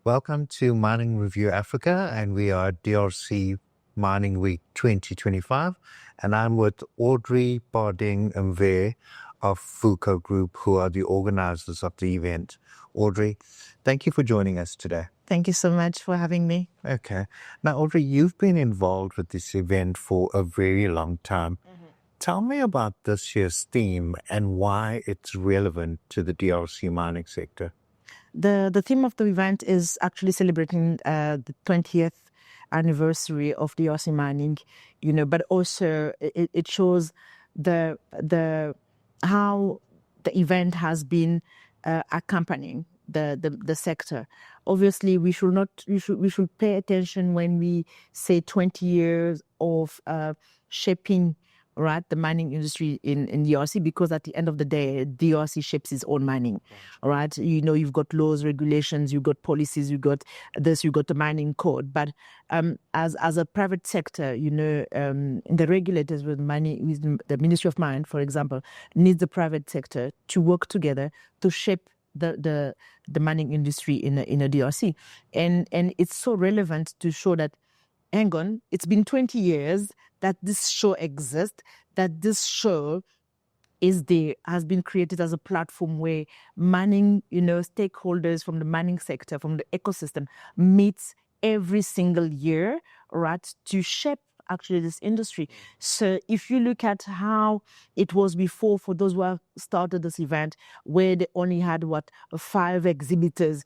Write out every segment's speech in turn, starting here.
Welcome to Mining Review Africa, and we are DRC Mining Week 2025, and I'm with Audrey Bading Mve of VUKA Group, who are the organizers of the event. Audrey, thank you for joining us today. Thank you so much for having me. Okay. Now, Audrey, you've been involved with this event for a very long time. Tell me about this year's theme and why it's relevant to the DRC mining sector. The theme of the event is actually celebrating the 20th anniversary of DRC Mining, but also it shows the how the event has been accompanying the sector. Obviously, we should pay attention when we say 20 years of shaping, right, the mining industry in DRC, because at the end of the day, DRC shapes its own mining, right? You've got laws, regulations, you've got policies, you've got this, you've got the mining code. But as a private sector, the regulators with the Ministry of Mine, for example, needs the private sector to work together to shape the mining industry in a DRC. And it's so relevant to show that, hang on, it's been 20 years that this show exists, that this show has been created as a platform where mining, stakeholders from the mining sector, from the ecosystem, meets every single year, right, to shape actually this industry. So if you look at how it was before, for those who have started this event, where they only had 5 exhibitors,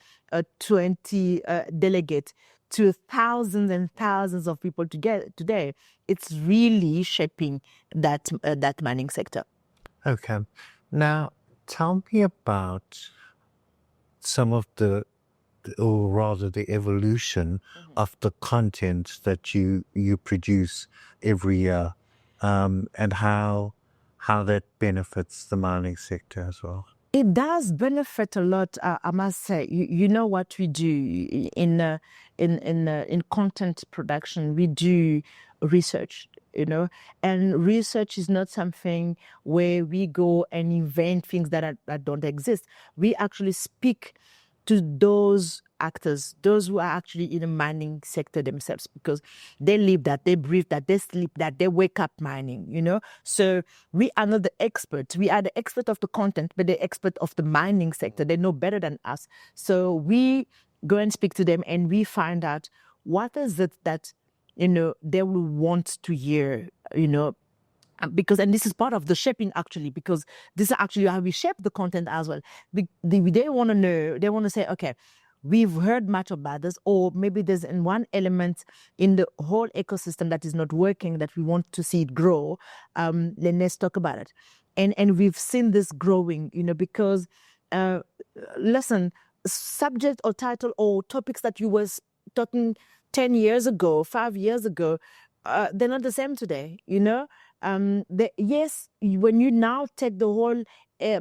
20 delegates, to thousands and thousands of people today, it's really shaping that mining sector. Okay. Now, tell me about some of the evolution of the content that you produce every year, and how that benefits the mining sector as well. It does benefit a lot, I must say. You know what we do in content production? We do research, and research is not something where we go and invent things that don't exist. We actually speak to those actors, those who are actually in the mining sector themselves, because they live that, they breathe that, they sleep that, they wake up mining, So we are not the experts. We are the expert of the content, but the expert of the mining sector. They know better than us. So we go and speak to them, and we find out what is it that, they will want to hear, because, and this is part of the shaping actually, because this is actually how we shape the content as well. They want to know, they want to say, okay, we've heard much about this, or maybe there's one element in the whole ecosystem that is not working, that we want to see it grow. Then let's talk about it. And we've seen this growing, because, listen, subject or title or topics that you was talking 10 years ago, 5 years ago, they're not the same today, yes, when you now take the whole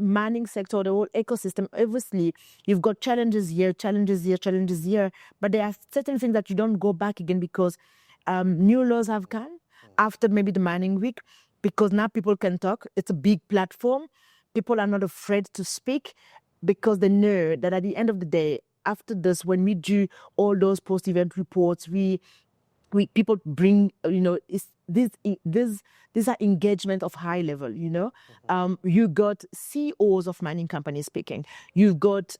mining sector, the whole ecosystem, obviously you've got challenges here, but there are certain things that you don't go back again, because new laws have come after maybe the mining week, because now people can talk. It's a big platform. People are not afraid to speak, because they know that at the end of the day, after this, when we do all those post-event reports, people bring, these are engagement of high level, You got CEOs of mining companies speaking. You've got,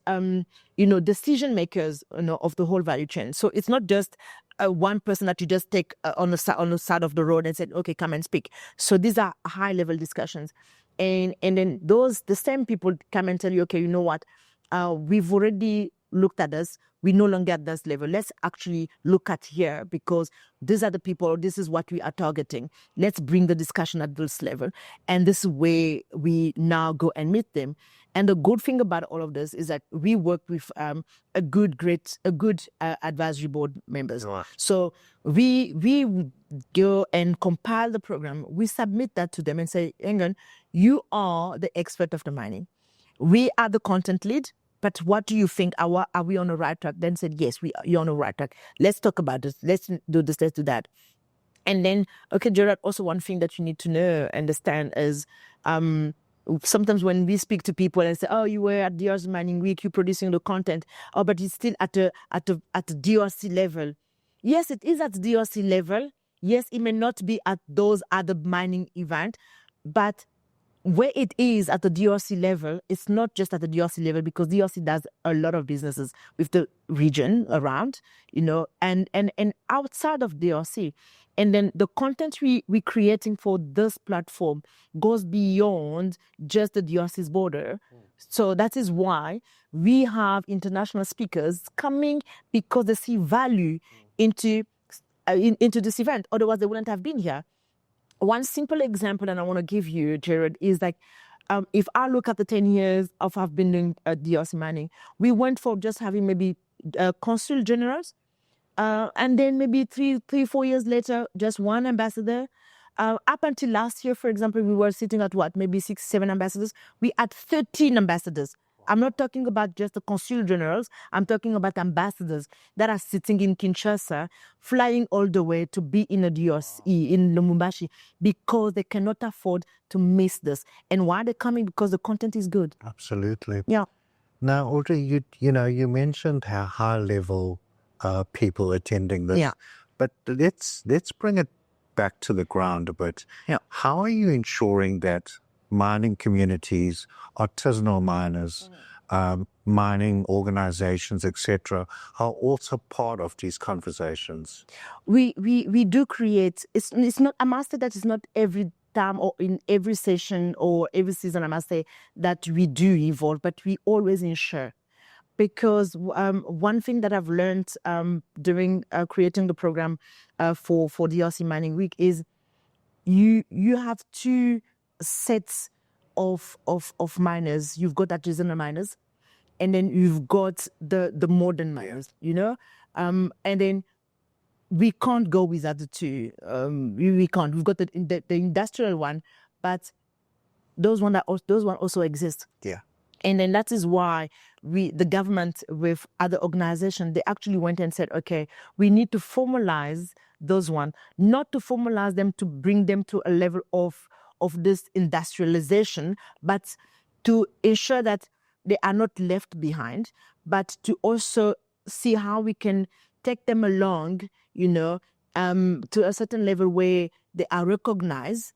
decision makers, of the whole value chain. So it's not just one person that you just take on the side of the road and said, okay, come and speak. So these are high level discussions. And then the same people come and tell you, okay, you know what, we've already looked at this. We no longer at this level. Let's actually look at here, because these are the people, this is what we are targeting. Let's bring the discussion at this level. And this is where we now go and meet them. And the good thing about all of this is that we work with a good advisory board members. Wow. So we go and compile the program. We submit that to them and say, hang on, you are the expert of the mining. We are the content lead. But what do you think? Are we on the right track? Then said, yes, you're on the right track. Let's talk about this. Let's do this. Let's do that. And then, okay, Gerard, also one thing that you need to understand is sometimes when we speak to people and say, oh, you were at DRC Mining Week, you're producing the content, oh, but it's still at the DRC level. Yes, it is at DRC level. Yes, it may not be at those other mining events, but where it is at the DRC level, it's not just at the DRC level, because DRC does a lot of businesses with the region around, and outside of DRC. And then the content we're creating for this platform goes beyond just the DRC's border. So that is why we have international speakers coming, because they see value into this event. Otherwise, they wouldn't have been here. One simple example that I want to give you, Jared, is like, if I look at the 10 years of I've been doing DRC Mining, we went for just having maybe consul generals, and then maybe 4 years later, just one ambassador. Up until last year, for example, we were sitting at maybe 6, 7 ambassadors. We had 13 ambassadors. I'm not talking about just the consul generals. I'm talking about ambassadors that are sitting in Kinshasa, flying all the way to be in a DRC, in Lubumbashi, because they cannot afford to miss this. And why they're coming? Because the content is good. Absolutely. Yeah. Now, Audrey, you mentioned how high level people attending this. Yeah. But let's bring it back to the ground a bit. Yeah. How are you ensuring that mining communities, artisanal miners, mining organizations, etc., are also part of these conversations? We do create. It's not. I must say that it's not every time or in every session or every season. I must say that we do evolve, but we always ensure. Because one thing that I've learned during creating the program for DRC Mining Week is you have two sets of miners. You've got artisanal miners, and then you've got the modern miners, and then we can't go without the two. We can't. We've got the industrial one, but those one also exist. Yeah. And then that is why the government with other organizations, they actually went and said, okay, we need to formalize those ones, not to formalize them to bring them to a level of this industrialization, but to ensure that they are not left behind, but to also see how we can take them along, to a certain level where they are recognized.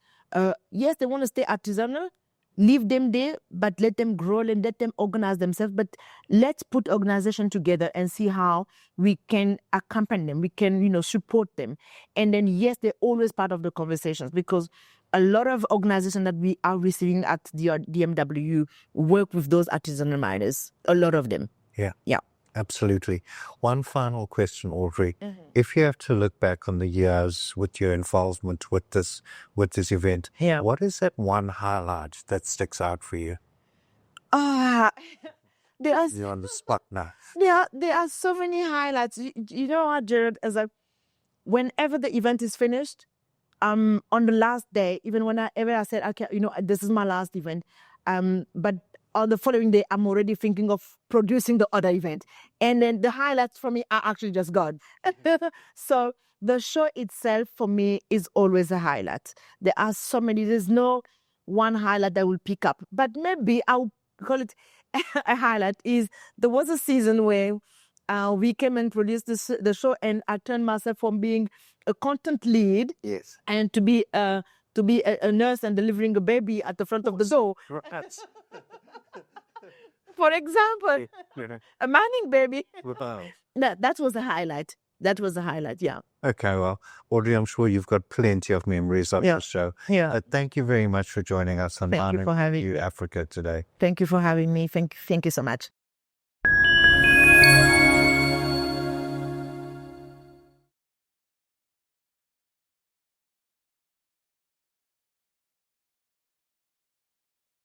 Yes, they want to stay artisanal, leave them there, but let them grow and let them organize themselves. But let's put organization together and see how we can accompany them. We can, support them. And then, yes, they're always part of the conversations, because a lot of organizations that we are receiving at the DMW work with those artisanal miners. A lot of them. Yeah. Yeah. Absolutely. One final question, Audrey. Mm-hmm. If you have to look back on the years with your involvement with this event, what is that one highlight that sticks out for you? You're on the spot now. There are so many highlights. You know what, Jared? Whenever the event is finished, on the last day, even whenever I said, okay, this is my last event, but on the following day, I'm already thinking of producing the other event. And then the highlights for me are actually just gone. So the show itself for me is always a highlight. There are so many. There's no one highlight that will pick up. But maybe I'll call it a highlight. There was a season where we came and produced the show, and I turned myself from being a content lead, yes, and to be a nurse and delivering a baby at the front of the door. For example, a mining baby. Wow. That was a highlight. Yeah. Okay, well, Audrey, I'm sure you've got plenty of memories of the show. Yeah. Thank you very much for joining us on Thank you for having Africa today. Thank you for having me. Thank you so much.